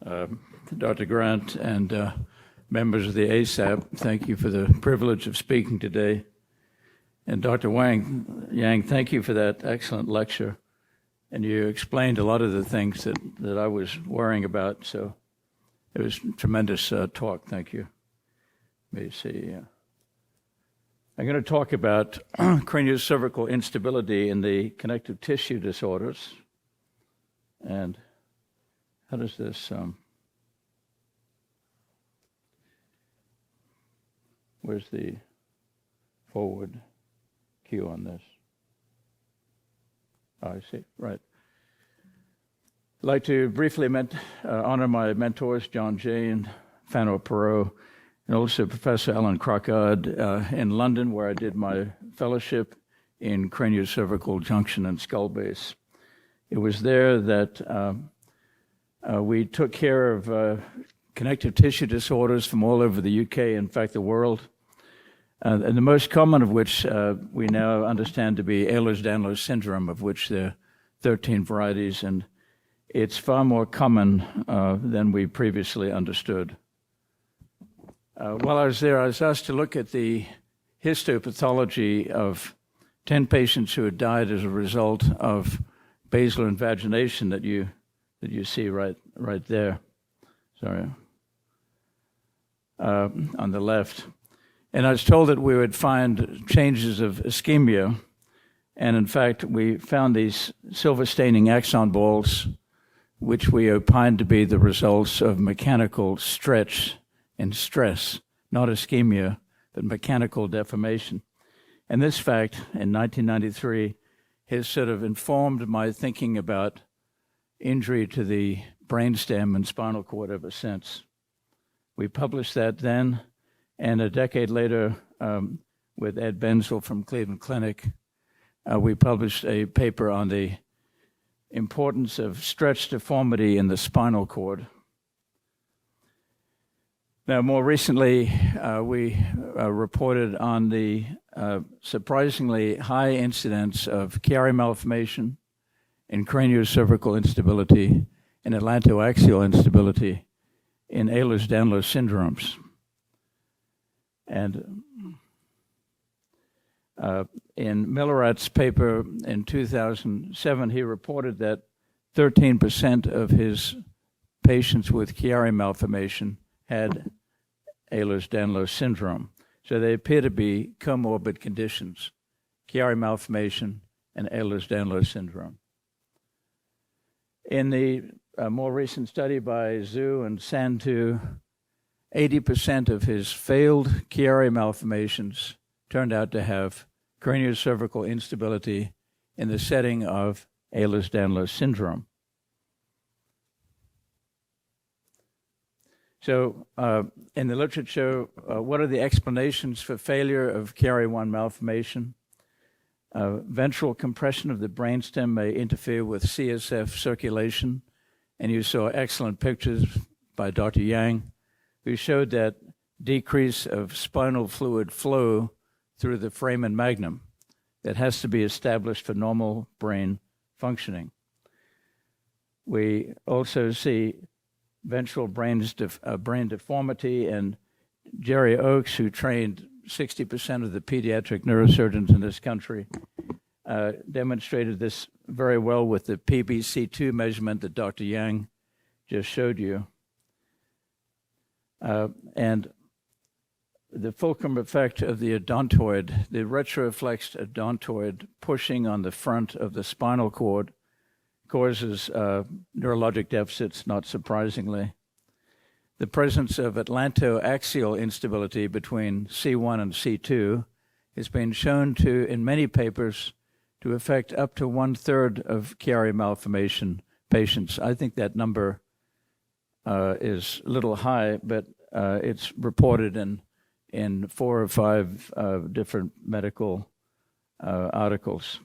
uh, Dr. Grant and members of the ASAP. Thank you for the privilege of speaking today. And Dr. Yang, thank you for that excellent lecture. And you explained a lot of the things that I was worrying about. So it was a tremendous talk. Thank you. Let me see. I'm going to talk about craniocervical instability in the connective tissue disorders. And how does this, where's the forward cue on this? Oh, I see, right. I'd like to briefly honor my mentors, John Jay and Fano Perot, and also Professor Alan Crockard in London, where I did my fellowship in craniocervical junction and skull base. It was there that we took care of connective tissue disorders from all over the UK, in fact, the world. And the most common of which we now understand to be Ehlers-Danlos syndrome, of which there are 13 varieties, and it's far more common than we previously understood. While I was there, I was asked to look at the histopathology of 10 patients who had died as a result of basilar invagination that you see right there. Sorry, on the left. And I was told that we would find changes of ischemia, and in fact, we found these silver staining axon balls, which we opined to be the results of mechanical stretch and stress, not ischemia, but mechanical deformation. And this fact, in 1993, has sort of informed my thinking about injury to the brainstem and spinal cord ever since. We published that then, and a decade later, with Ed Benzel from Cleveland Clinic, we published a paper on the importance of stretch deformity in the spinal cord. Now, more recently, we reported on the surprisingly high incidence of Chiari malformation in craniocervical instability and atlantoaxial instability in Ehlers-Danlos syndromes. And in Millerat's paper in 2007, he reported that 13% of his patients with Chiari malformation had Ehlers-Danlos syndrome. So they appear to be comorbid conditions, Chiari malformation and Ehlers-Danlos syndrome. In the more recent study by Zhu and Santu, 80% of his failed Chiari malformations turned out to have craniocervical instability in the setting of Ehlers-Danlos syndrome. So in the literature, what are the explanations for failure of Chiari-1 malformation? Ventral compression of the brainstem may interfere with CSF circulation, and you saw excellent pictures by Dr. Yang, who showed that decrease of spinal fluid flow through the foramen magnum that has to be established for normal brain functioning. We also see ventral brain deformity, and Jerry Oakes, who trained 60% of the pediatric neurosurgeons in this country, demonstrated this very well with the PBC2 measurement that Dr. Yang just showed you. And the fulcrum effect of the odontoid, the retroflexed odontoid pushing on the front of the spinal cord, causes neurologic deficits, not surprisingly. The presence of atlantoaxial instability between C1 and C2 has been shown to, in many papers, to affect up to 1/3 of Chiari malformation patients. I think that number is a little high, but it's reported in 4 or 5 different medical articles.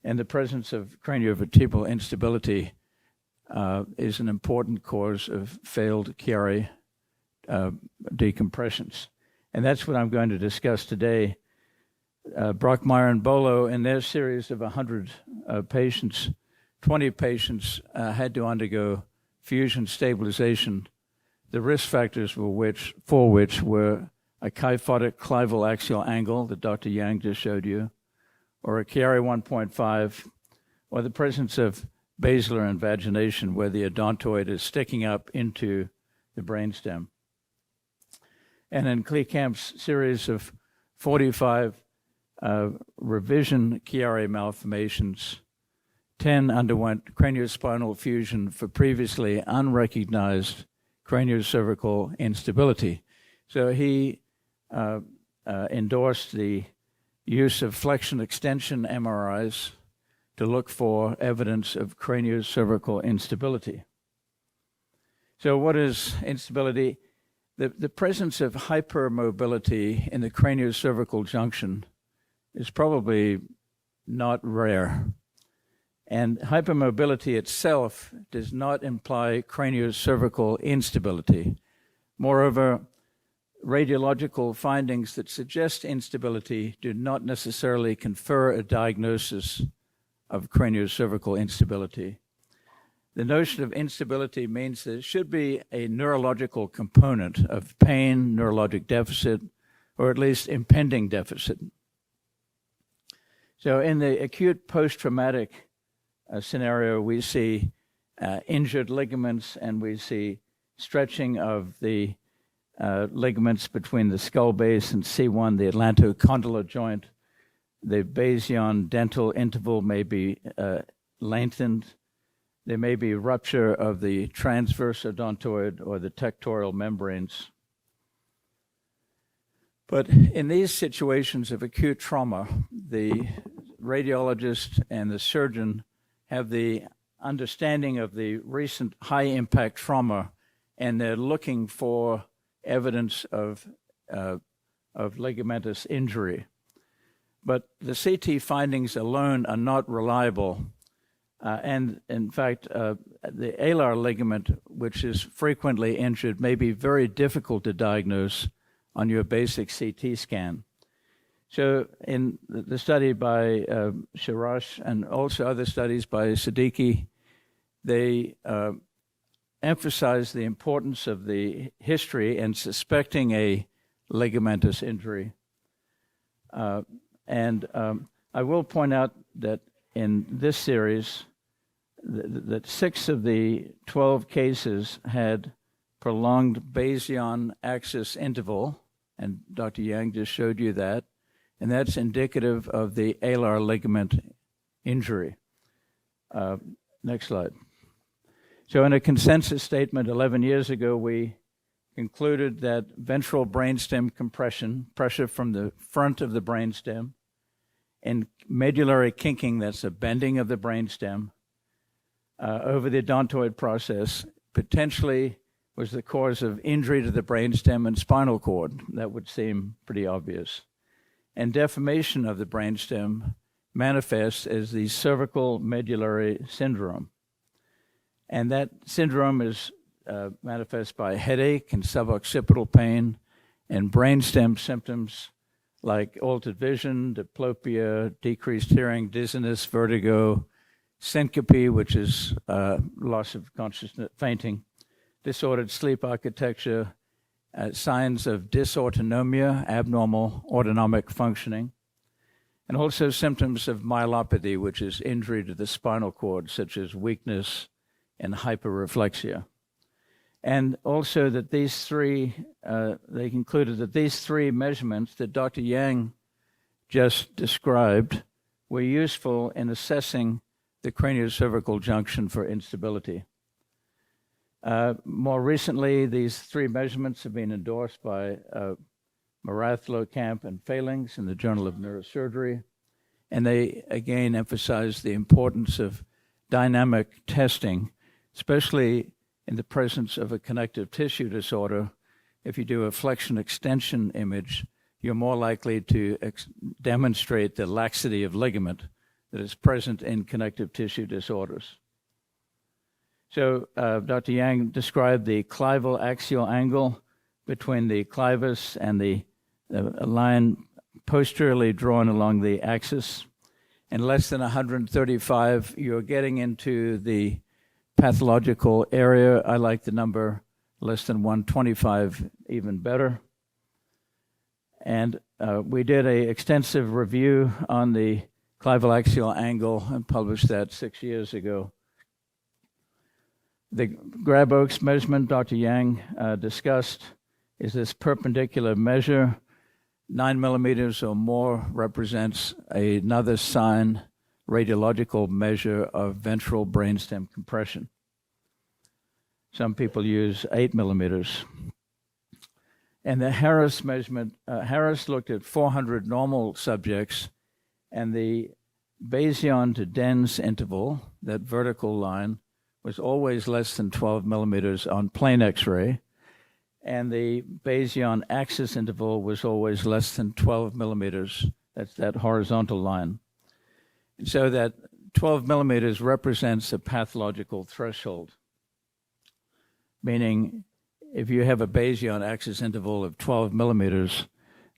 And the presence of craniovertebral instability is an important cause of failed Chiari decompressions. And that's what I'm going to discuss today. Brockmeyer and Bolo, in their series of 100 patients, 20 patients had to undergo fusion stabilization, the risk factors for which were a kyphotic clival axial angle that Dr. Yang just showed you, or a Chiari 1.5, or the presence of basilar invagination where the odontoid is sticking up into the brainstem. And in Kleekamp's series of 45 revision Chiari malformations, 10 underwent craniospinal fusion for previously unrecognized craniocervical instability. So he endorsed the use of flexion extension MRIs to look for evidence of craniocervical instability. So what is instability? The presence of hypermobility in the craniocervical junction is probably not rare. And hypermobility itself does not imply craniocervical instability. Moreover, radiological findings that suggest instability do not necessarily confer a diagnosis of craniocervical instability. The notion of instability means there should be a neurological component of pain, neurologic deficit, or at least impending deficit. So in the acute post-traumatic scenario, we see injured ligaments, and we see stretching of the ligaments between the skull base and C1, the atlantocondylar joint. The basion dental interval may be lengthened. There may be rupture of the transverse odontoid or the tectorial membranes. But in these situations of acute trauma, the radiologist and the surgeon have the understanding of the recent high-impact trauma, and they're looking for evidence of ligamentous injury. But the CT findings alone are not reliable. And in fact, the alar ligament, which is frequently injured, may be very difficult to diagnose on your basic CT scan. So in the study by Shirash and also other studies by Siddiqui, they emphasize the importance of the history and suspecting a ligamentous injury. And I will point out that in this series, that 6 of the 12 cases had prolonged basion axis interval, and Dr. Yang just showed you that, and that's indicative of the alar ligament injury. Next slide. So in a consensus statement 11 years ago, we concluded that ventral brainstem compression, pressure from the front of the brainstem, and medullary kinking, that's a bending of the brainstem, over the odontoid process, potentially was the cause of injury to the brainstem and spinal cord. That would seem pretty obvious. And deformation of the brainstem manifests as the cervical medullary syndrome. And that syndrome is manifest by headache and suboccipital pain and brainstem symptoms like altered vision, diplopia, decreased hearing, dizziness, vertigo, syncope, which is loss of consciousness, fainting, disordered sleep architecture, signs of dysautonomia, abnormal autonomic functioning, and also symptoms of myelopathy, which is injury to the spinal cord, such as weakness and hyperreflexia. And also that these three, they concluded that these 3 measurements that Dr. Yang just described were useful in assessing the craniocervical junction for instability. More recently, these 3 measurements have been endorsed by Marath, Lohkamp, and Failings in the Journal of Neurosurgery, and they again emphasize the importance of dynamic testing, especially in the presence of a connective tissue disorder. If you do a flexion extension image, you're more likely to demonstrate the laxity of ligament that is present in connective tissue disorders. So Dr. Yang described the clival axial angle between the clivus and the line posteriorly drawn along the axis. And less than 135, you're getting into the pathological area. I like the number less than 125 even better. And we did an extensive review on the clival-axial angle and published that 6 years ago. The Grab-Oaks measurement Dr. Yang discussed is this perpendicular measure. 9 millimeters or more represents another sign, radiological measure of ventral brainstem compression. Some people use 8 millimeters. And the Harris measurement, Harris looked at 400 normal subjects, and the basion to dens interval, that vertical line, was always less than 12 millimeters on plain X-ray, and the basion axis interval was always less than 12 millimeters. That's that horizontal line. And so that 12 millimeters represents a pathological threshold, meaning if you have a basion axis interval of 12 millimeters,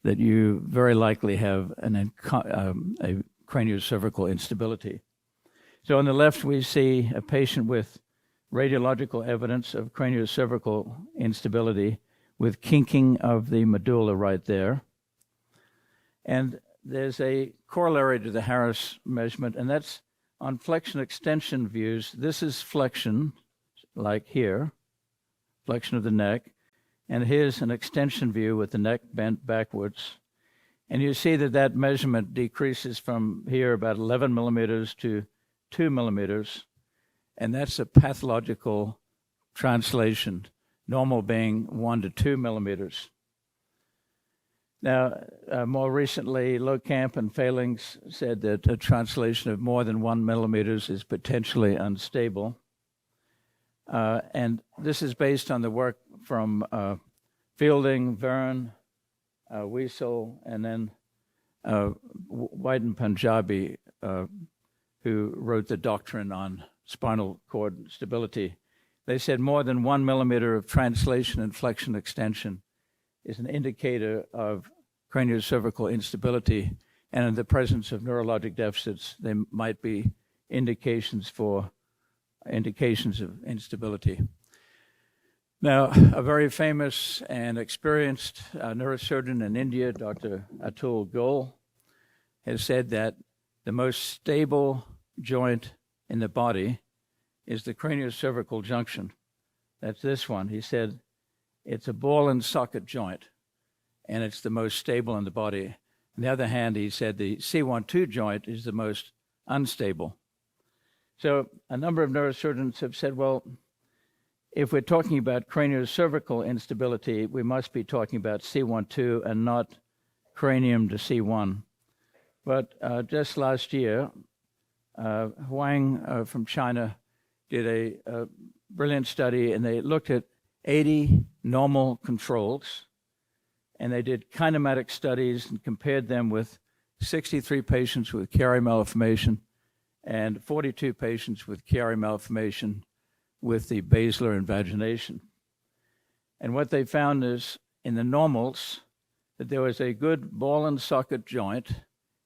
that you very likely have a craniocervical instability. So on the left, we see a patient with radiological evidence of craniocervical instability with kinking of the medulla right there. And there's a corollary to the Harris measurement, and that's on flexion extension views. This is flexion, like here, flexion of the neck, and here's an extension view with the neck bent backwards. And you see that that measurement decreases from here about 11 millimeters to 2 millimeters, and that's a pathological translation, normal being 1 to 2 millimeters. Now, more recently, Locamp and Failings said that a translation of more than 1 millimeters is potentially unstable. And this is based on the work from Fielding, Verne, Wiesel, and then White and Punjabi, who wrote the doctrine on spinal cord stability. They said more than 1 millimeter of translation and flexion extension is an indicator of craniocervical instability, and in the presence of neurologic deficits, they might be indications of instability. Now, a very famous and experienced neurosurgeon in India, Dr. Atul Goel, has said that the most stable joint in the body is the craniocervical junction. That's this one. He said it's a ball and socket joint, and it's the most stable in the body. On the other hand, he said the C1-2 joint is the most unstable. So a number of neurosurgeons have said, well, if we're talking about craniocervical instability, we must be talking about C1-2 and not cranium to C1. But just last year, Huang from China did a brilliant study, and they looked at 80 normal controls, and they did kinematic studies and compared them with 63 patients with Chiari malformation and 42 patients with Chiari malformation with the basilar invagination. And what they found is, in the normals, that there was a good ball and socket joint,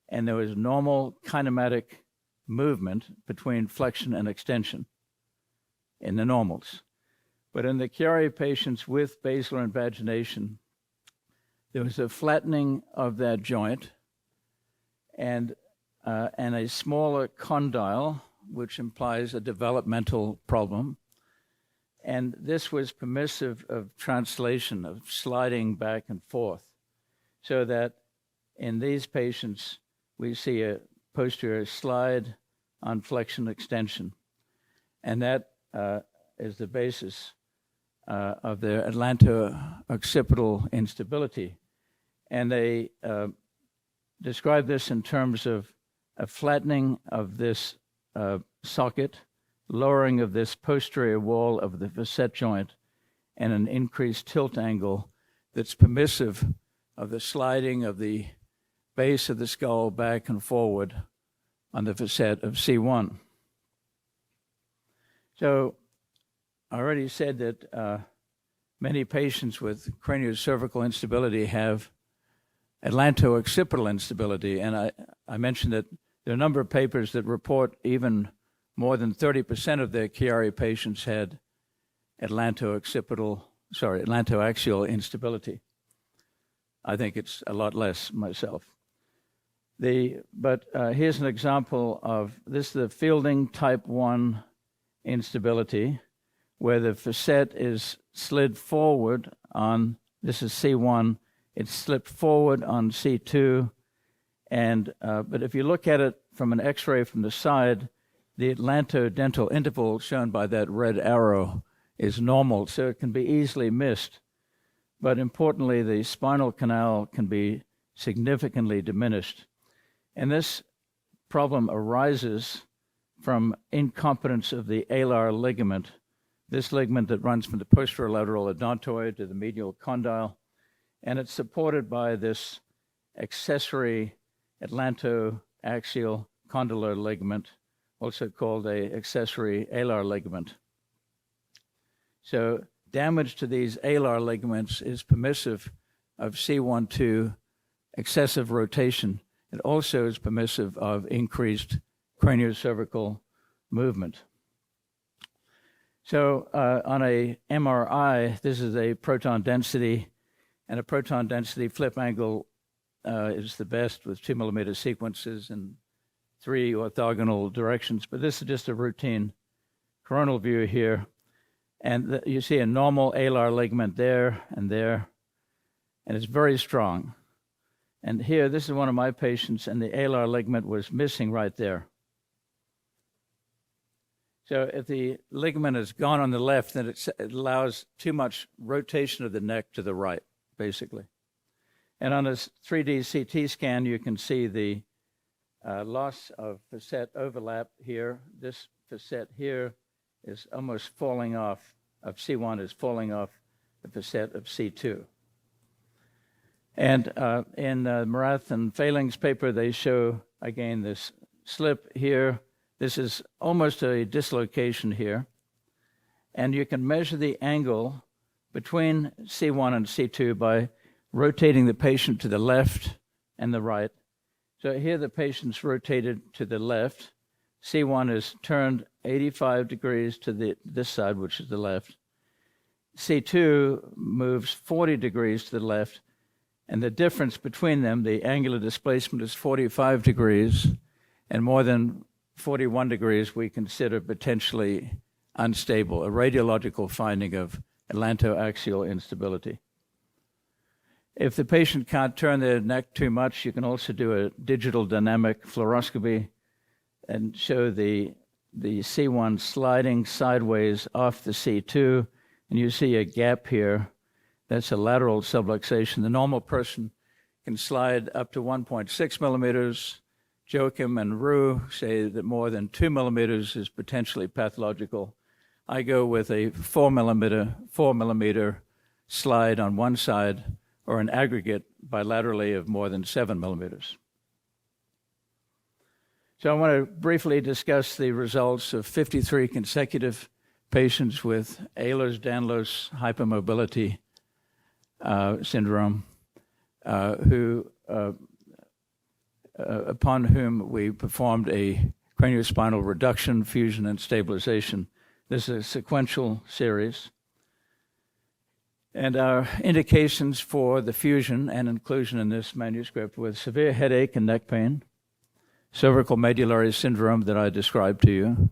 and there was normal kinematic movement between flexion and extension in the normals. But in the Chiari patients with basilar invagination, there was a flattening of that joint and a smaller condyle, which implies a developmental problem. And this was permissive of translation, of sliding back and forth, so that in these patients, we see a posterior slide on flexion extension. And that is the basis of their atlanto-occipital instability. And they describe this in terms of a flattening of this socket, lowering of this posterior wall of the facet joint, and an increased tilt angle that's permissive of the sliding of the base of the skull back and forward on the facet of C1. So I already said that many patients with craniocervical instability have atlanto-occipital instability, and I mentioned that there are a number of papers that report even more than 30% of their Chiari patients had atlantoaxial instability. I think it's a lot less myself. But here's an example of this: the Fielding type 1 instability, where the facet is slid forward on, this is C1, it's slipped forward on C2, and but if you look at it from an X-ray from the side, the atlantodental interval shown by that red arrow is normal, so it can be easily missed. But importantly, the spinal canal can be significantly diminished. And this problem arises from incompetence of the alar ligament, this ligament that runs from the posterolateral odontoid to the medial condyle, and it's supported by this accessory atlantoaxial condylar ligament, also called an accessory alar ligament. So damage to these alar ligaments is permissive of C1-2 excessive rotation. It also is permissive of increased craniocervical movement. So on a MRI, this is a proton density, and a proton density flip angle is the best with 2 millimeter sequences in 3 orthogonal directions, but this is just a routine coronal view here. And you see a normal alar ligament there, and it's very strong. And here, this is one of my patients, and the alar ligament was missing right there. So if the ligament is gone on the left, then it allows too much rotation of the neck to the right, basically. And on a 3D CT scan, you can see the loss of facet overlap here. This facet here is almost falling off, of C1 is falling off the facet of C2. And in Marath and Fahling's paper, they show, again, this slip here. This is almost a dislocation here. And you can measure the angle between C1 and C2 by rotating the patient to the left and the right. So here the patient's rotated to the left. C1 is turned 85 degrees to this side, which is the left. C2 moves 40 degrees to the left, and the difference between them, the angular displacement, is 45 degrees, and more than 41 degrees we consider potentially unstable, a radiological finding of atlantoaxial instability. If the patient can't turn their neck too much, you can also do a digital dynamic fluoroscopy and show the C1 sliding sideways off the C2, and you see a gap here. That's a lateral subluxation. The normal person can slide up to 1.6 millimeters. Joachim and Roux say that more than 2 millimeters is potentially pathological. I go with a 4 millimeter slide on one side, or an aggregate bilaterally of more than 7 millimeters. So I want to briefly discuss the results of 53 consecutive patients with Ehlers-Danlos hypermobility syndrome, upon whom we performed a craniospinal reduction, fusion, and stabilization. This is a sequential series. And our indications for the fusion and inclusion in this manuscript were severe headache and neck pain, cervical medullary syndrome that I described to you,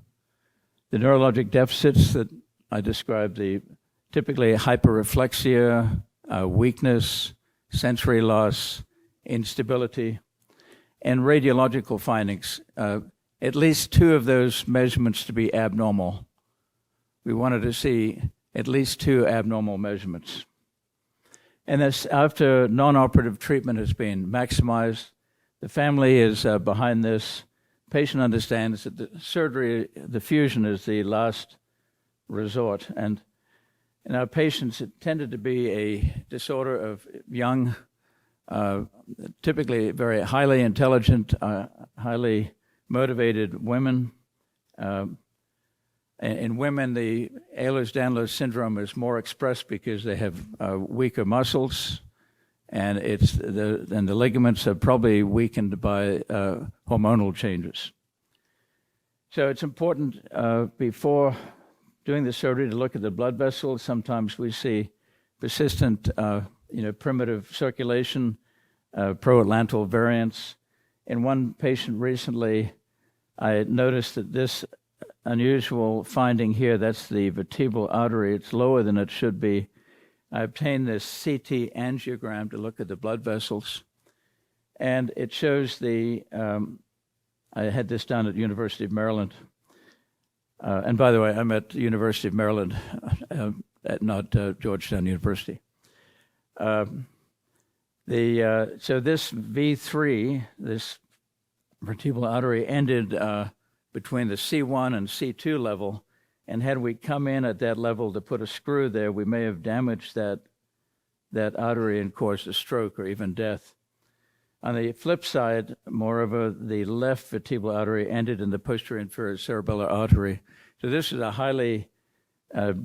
the neurologic deficits that I described, the typically hyperreflexia, weakness, sensory loss, instability, and radiological findings, at least 2 of those measurements to be abnormal. We wanted to see at least 2 abnormal measurements. And this, after non-operative treatment has been maximized, the family is behind this. Patient understands that the surgery, the fusion, is the last resort. And in our patients, it tended to be a disorder of young, typically very highly intelligent, highly motivated women. In women, the Ehlers-Danlos syndrome is more expressed because they have weaker muscles, and the ligaments are probably weakened by hormonal changes. So it's important before doing the surgery to look at the blood vessels. Sometimes we see persistent, primitive circulation, pro-atlantal variants. In one patient recently, I noticed that this unusual finding here, that's the vertebral artery, it's lower than it should be. I obtained this CT angiogram to look at the blood vessels, and it shows I had this done at University of Maryland. And by the way, I'm at the University of Maryland, not Georgetown University. So this V3, this vertebral artery, ended between the C1 and C2 level, and had we come in at that level to put a screw there, we may have damaged that artery and caused a stroke or even death. On the flip side, moreover, the left vertebral artery ended in the posterior inferior cerebellar artery. So this is a highly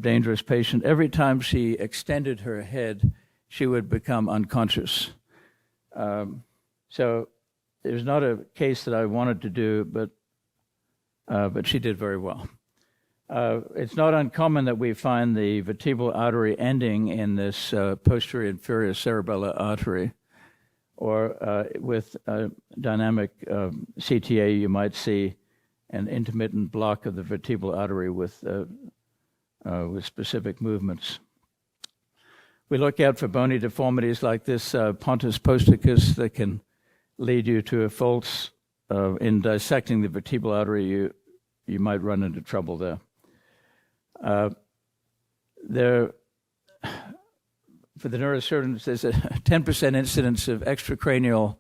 dangerous patient. Every time she extended her head, she would become unconscious. So it was not a case that I wanted to do, but she did very well. It's not uncommon that we find the vertebral artery ending in this posterior inferior cerebellar artery, or with dynamic CTA, you might see an intermittent block of the vertebral artery with specific movements. We look out for bony deformities like this pontus posticus that can lead you to a false. In dissecting the vertebral artery, you might run into trouble there. For the neurosurgeons, there's a 10% incidence of extracranial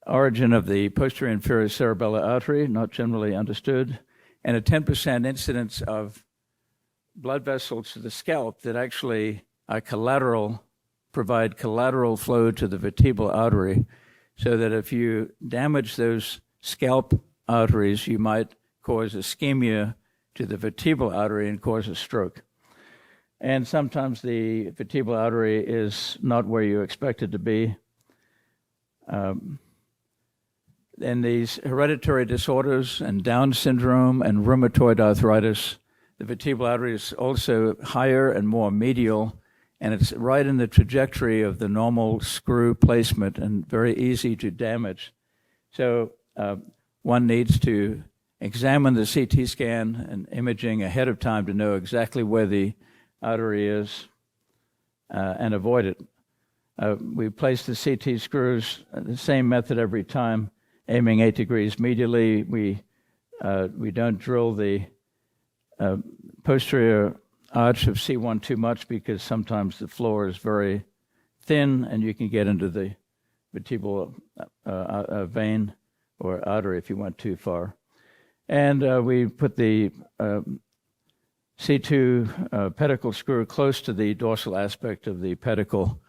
origin of the posterior inferior cerebellar artery, not generally understood, and a 10% incidence of blood vessels to the scalp that actually are collateral, provide collateral flow to the vertebral artery, so that if you damage those scalp arteries, you might cause ischemia to the vertebral artery and cause a stroke. And sometimes the vertebral artery is not where you expect it to be. In these hereditary disorders and Down syndrome and rheumatoid arthritis, the vertebral artery is also higher and more medial, and it's right in the trajectory of the normal screw placement and very easy to damage. So one needs to examine the CT scan and imaging ahead of time to know exactly where the artery is and avoid it. We place the CT screws the same method every time, aiming 8 degrees medially. We don't drill the posterior arch of C1 too much because sometimes the floor is very thin and you can get into the vertebral vein or artery if you went too far. And we put the C2 pedicle screw close to the dorsal aspect of the pedicle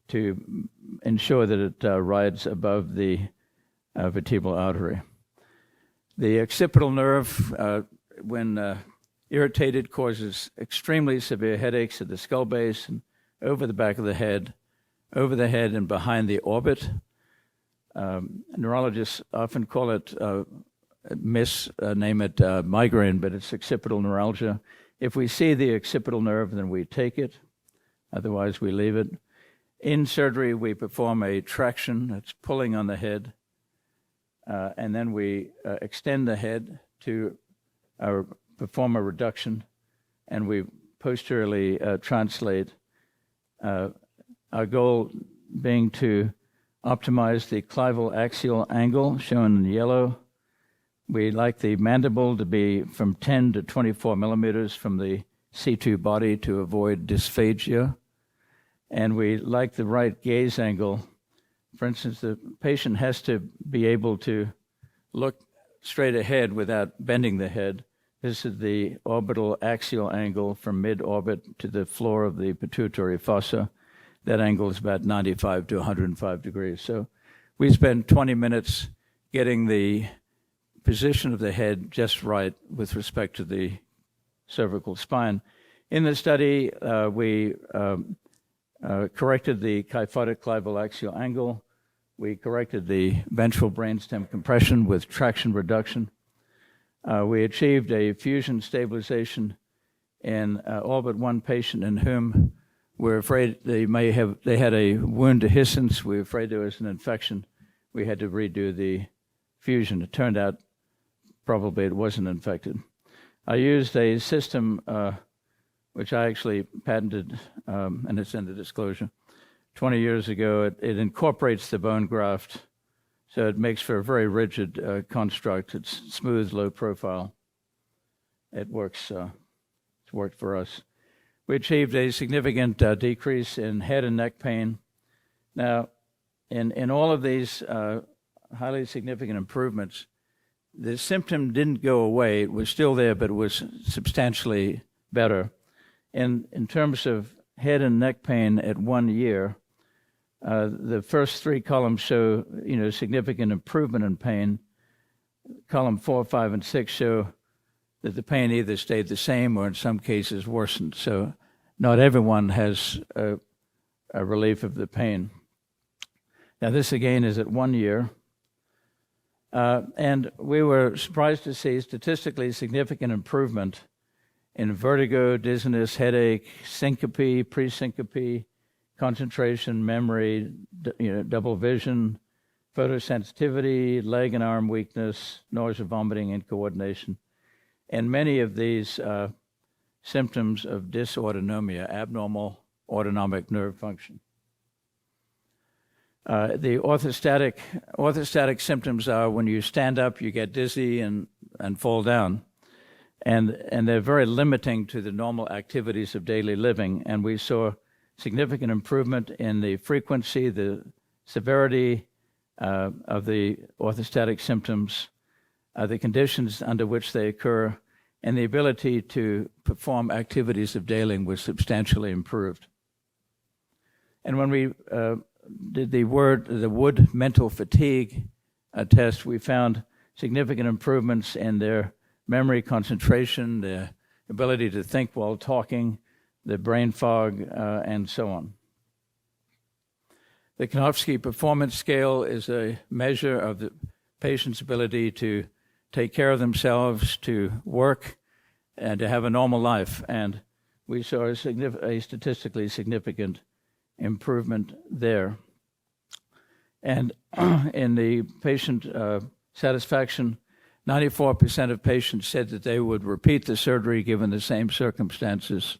to ensure that it rides above the vertebral artery. The occipital nerve, when irritated, causes extremely severe headaches at the skull base and over the back of the head, over the head and behind the orbit. Neurologists often call it, name it migraine, but it's occipital neuralgia. If we see the occipital nerve, then we take it. Otherwise, we leave it. In surgery, we perform a traction, that's pulling on the head, and then we extend the head to perform a reduction, and we posteriorly translate. Our goal being to optimize the clival axial angle, shown in yellow. We like the mandible to be from 10 to 24 millimeters from the C2 body to avoid dysphagia. And we like the right gaze angle. For instance, the patient has to be able to look straight ahead without bending the head. This is the orbital axial angle from mid-orbit to the floor of the pituitary fossa. That angle is about 95 to 105 degrees. So we spend 20 minutes getting the position of the head just right with respect to the cervical spine. In the study, we corrected the kyphotic clival axial angle. We corrected the ventral brainstem compression with traction reduction. We achieved a fusion stabilization in all but one patient in whom we're afraid they had a wound dehiscence. We were afraid there was an infection. We had to redo the fusion. It turned out probably it wasn't infected. I used a system which I actually patented, and it's in the disclosure, 20 years ago. It incorporates the bone graft, so it makes for a very rigid construct. It's smooth, low profile. It works. It's worked for us. We achieved a significant decrease in head and neck pain. Now, in all of these highly significant improvements, the symptom didn't go away. It was still there, but it was substantially better. In terms of head and neck pain at 1 year, the first 3 columns show, significant improvement in pain. Column 4, 5, and 6 show that the pain either stayed the same or in some cases worsened. So not everyone has a relief of the pain. Now this again is at 1 year. And we were surprised to see statistically significant improvement in vertigo, dizziness, headache, syncope, presyncope, concentration, memory, double vision, photosensitivity, leg and arm weakness, nausea, vomiting, and coordination. And many of these symptoms of dysautonomia, abnormal autonomic nerve function. The orthostatic symptoms are when you stand up, you get dizzy and fall down. And they're very limiting to the normal activities of daily living. And we saw significant improvement in the frequency, the severity of the orthostatic symptoms, the conditions under which they occur, and the ability to perform activities of daily was substantially improved. And when we did the Wood mental fatigue test, we found significant improvements in their memory, concentration, their ability to think while talking, the brain fog, and so on. The Kanofsky Performance Scale is a measure of the patient's ability to take care of themselves, to work, and to have a normal life. And we saw a statistically significant improvement there. And in the patient satisfaction, 94% of patients said that they would repeat the surgery given the same circumstances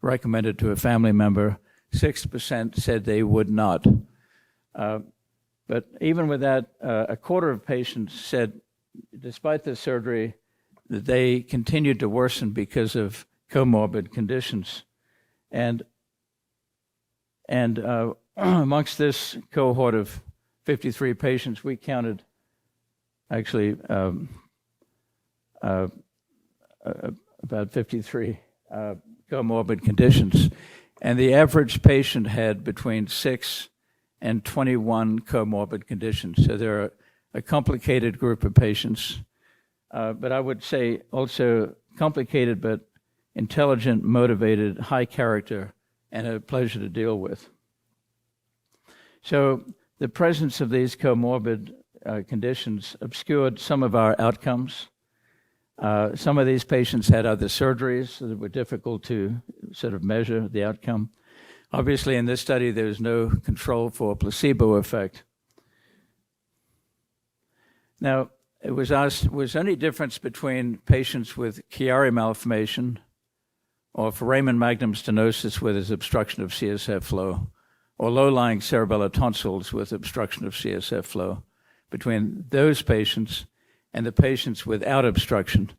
recommended to a family member. 6% said they would not. But even with that, a quarter of patients said, despite the surgery, that they continued to worsen because of comorbid conditions. And amongst this cohort of 53 patients, we counted actually about 53 comorbid conditions. And the average patient had between 6 and 21 comorbid conditions. So they're a complicated group of patients. But I would say also complicated but intelligent, motivated, high character, and a pleasure to deal with. So the presence of these comorbid conditions obscured some of our outcomes. Some of these patients had other surgeries that were difficult to sort of measure the outcome. Obviously, in this study, there was no control for placebo effect. Now, it was asked, was there any difference between patients with Chiari malformation or foramen magnum stenosis with obstruction of CSF flow, or low-lying cerebellar tonsils with obstruction of CSF flow, between those patients and the patients without obstruction?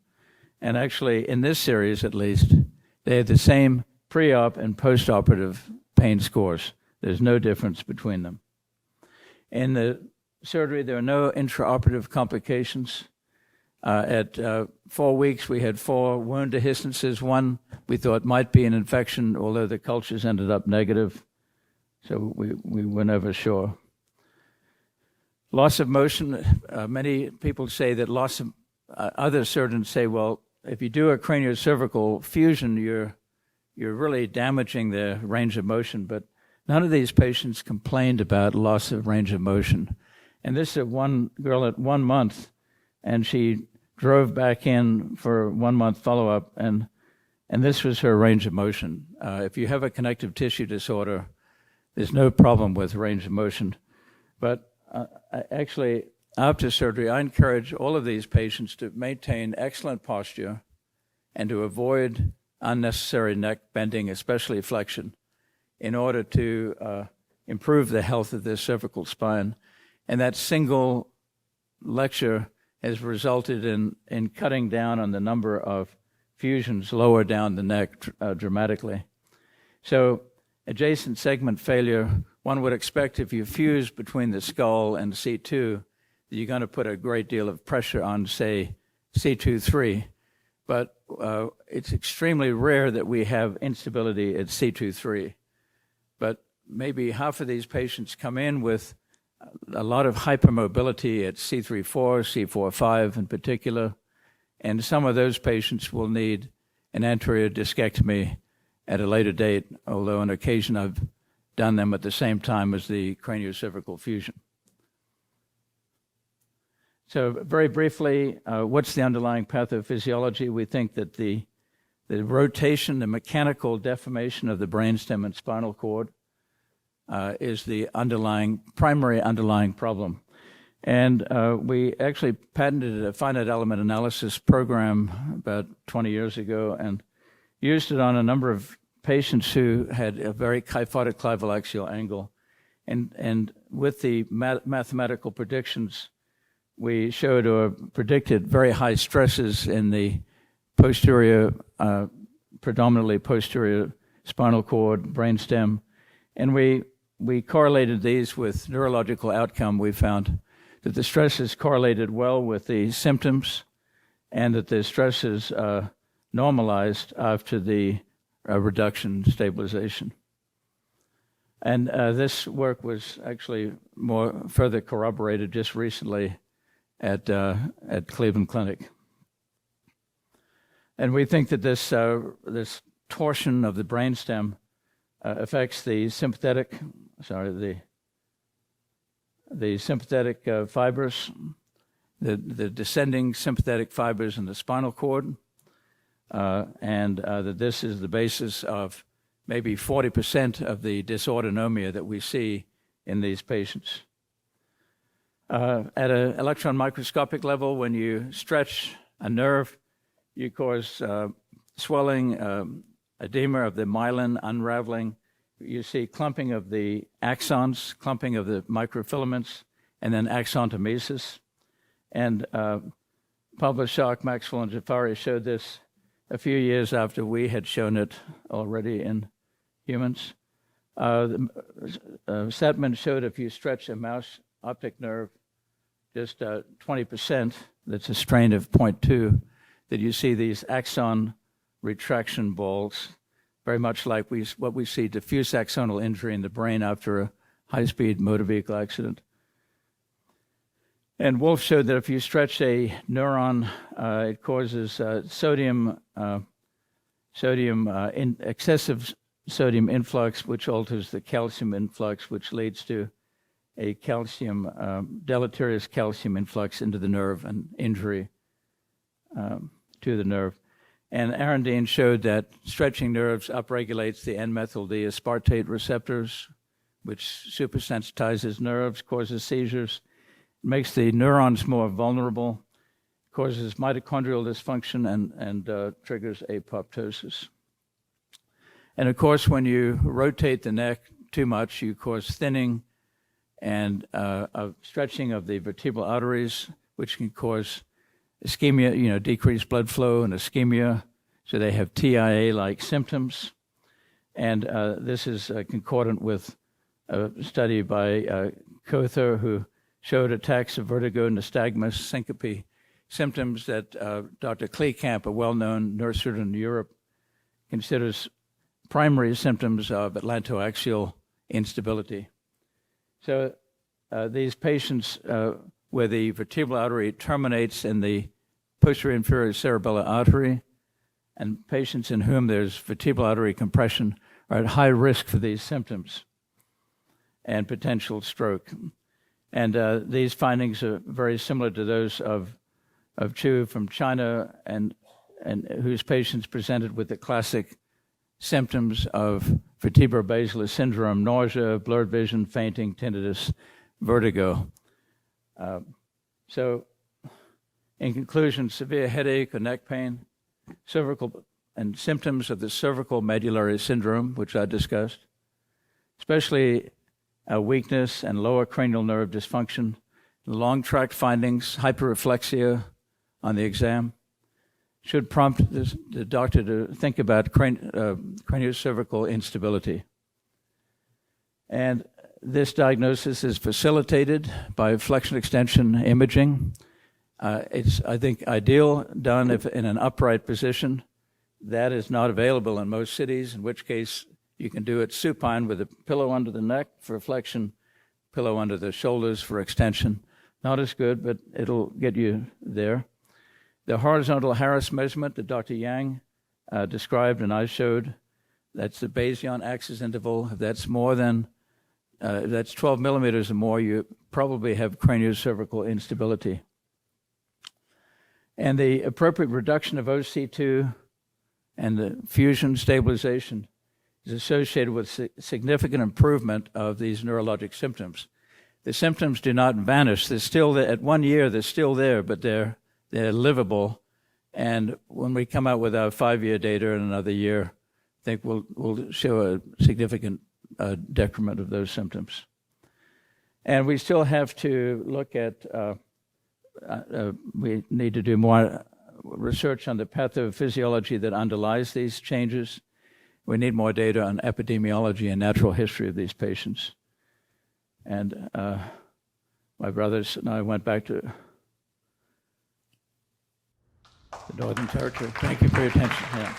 And actually, in this series at least, they had the same pre-op and post-operative pain scores. There's no difference between them. In the surgery, there are no intraoperative complications. At 4 weeks, we had 4 wound dehiscences. 1 we thought might be an infection, although the cultures ended up negative, so we were never sure. Loss of motion, many people say that other surgeons say, well, if you do a craniocervical fusion, you're really damaging the range of motion, but none of these patients complained about loss of range of motion. And this is one girl at 1 month, and she drove back in for 1 month follow-up, and this was her range of motion. If you have a connective tissue disorder, there's no problem with range of motion. But actually, after surgery, I encourage all of these patients to maintain excellent posture and to avoid unnecessary neck bending, especially flexion, in order to improve the health of their cervical spine. And that single lecture has resulted in cutting down on the number of fusions lower down the neck dramatically. So adjacent segment failure, one would expect if you fuse between the skull and C2, that you're going to put a great deal of pressure on, say, C2-3. But it's extremely rare that we have instability at C2-3. But maybe half of these patients come in with a lot of hypermobility at C3-4, C4-5 in particular, and some of those patients will need an anterior discectomy at a later date, although on occasion I've done them at the same time as the craniocervical fusion. So very briefly, what's the underlying pathophysiology? We think that the rotation, the mechanical deformation of the brainstem and spinal cord is the primary underlying problem. And we actually patented a finite element analysis program about 20 years ago and used it on a number of patients who had a very kyphotic clival-axial angle. And with the mathematical predictions, we showed or predicted very high stresses in the posterior, predominantly posterior spinal cord, brainstem. And we correlated these with neurological outcome. We found that the stresses correlated well with the symptoms and that the stresses normalized after the reduction stabilization. And this work was actually further corroborated just recently at Cleveland Clinic. And we think that this torsion of the brainstem affects the sympathetic fibers, the descending sympathetic fibers in the spinal cord, and that this is the basis of maybe 40% of the dysautonomia that we see in these patients. At an electron microscopic level, when you stretch a nerve, you cause swelling, edema of the myelin, unraveling. You see clumping of the axons, clumping of the microfilaments, and then axontomesis. And Pablo Schock, Maxwell, and Jafari showed this a few years after we had shown it already in humans. Setman showed if you stretch a mouse optic nerve just 20%, that's a strain of 0.2, that you see these axon retraction balls, very much like what we see diffuse axonal injury in the brain after a high-speed motor vehicle accident. And Wolf showed that if you stretch a neuron, it causes excessive sodium influx, which alters the calcium influx, which leads to a deleterious calcium influx into the nerve and injury to the nerve. And Arendine showed that stretching nerves upregulates the N-methyl-D aspartate receptors, which supersensitizes nerves, causes seizures, makes the neurons more vulnerable, causes mitochondrial dysfunction, and triggers apoptosis. And of course, when you rotate the neck too much, you cause thinning and stretching of the vertebral arteries, which can cause ischemia, decreased blood flow and ischemia, so they have TIA-like symptoms. And this is concordant with a study by Kother, who showed attacks of vertigo, nystagmus, syncope, symptoms that Dr. Kleekamp, a well-known neurosurgeon in Europe, considers primary symptoms of atlantoaxial instability. So these patients where the vertebral artery terminates in the posterior inferior cerebellar artery, and patients in whom there's vertebral artery compression are at high risk for these symptoms and potential stroke. And these findings are very similar to those of of Chu from China, and whose patients presented with the classic symptoms of vertebrobasilar syndrome: nausea, blurred vision, fainting, tinnitus, vertigo. So, in conclusion, severe headache or neck pain, cervical and symptoms of the cervical medullary syndrome, which I discussed, especially weakness and lower cranial nerve dysfunction, long tract findings, hyperreflexia on the exam, should prompt the doctor to think about craniocervical instability. And this diagnosis is facilitated by flexion extension imaging. It's, I think, ideal done if in an upright position. That is not available in most cities, in which case you can do it supine with a pillow under the neck for flexion, pillow under the shoulders for extension. Not as good, but it'll get you there. The horizontal Harris measurement that Dr. Yang described and I showed, that's the Bayesian axis interval. If that's more than, that's 12 millimeters or more, you probably have craniocervical instability. And the appropriate reduction of OC2 and the fusion stabilization is associated with significant improvement of these neurologic symptoms. The symptoms do not vanish. They're still there. At 1 year, they're still there, but they're livable. And when we come out with our 5-year data in another year, I think we'll show a significant decrement of those symptoms. And we still have to look at, we need to do more research on the pathophysiology that underlies these changes. We need more data on epidemiology and natural history of these patients. And my brothers and I went back to the Northern Territory. Thank you for your attention. Yeah.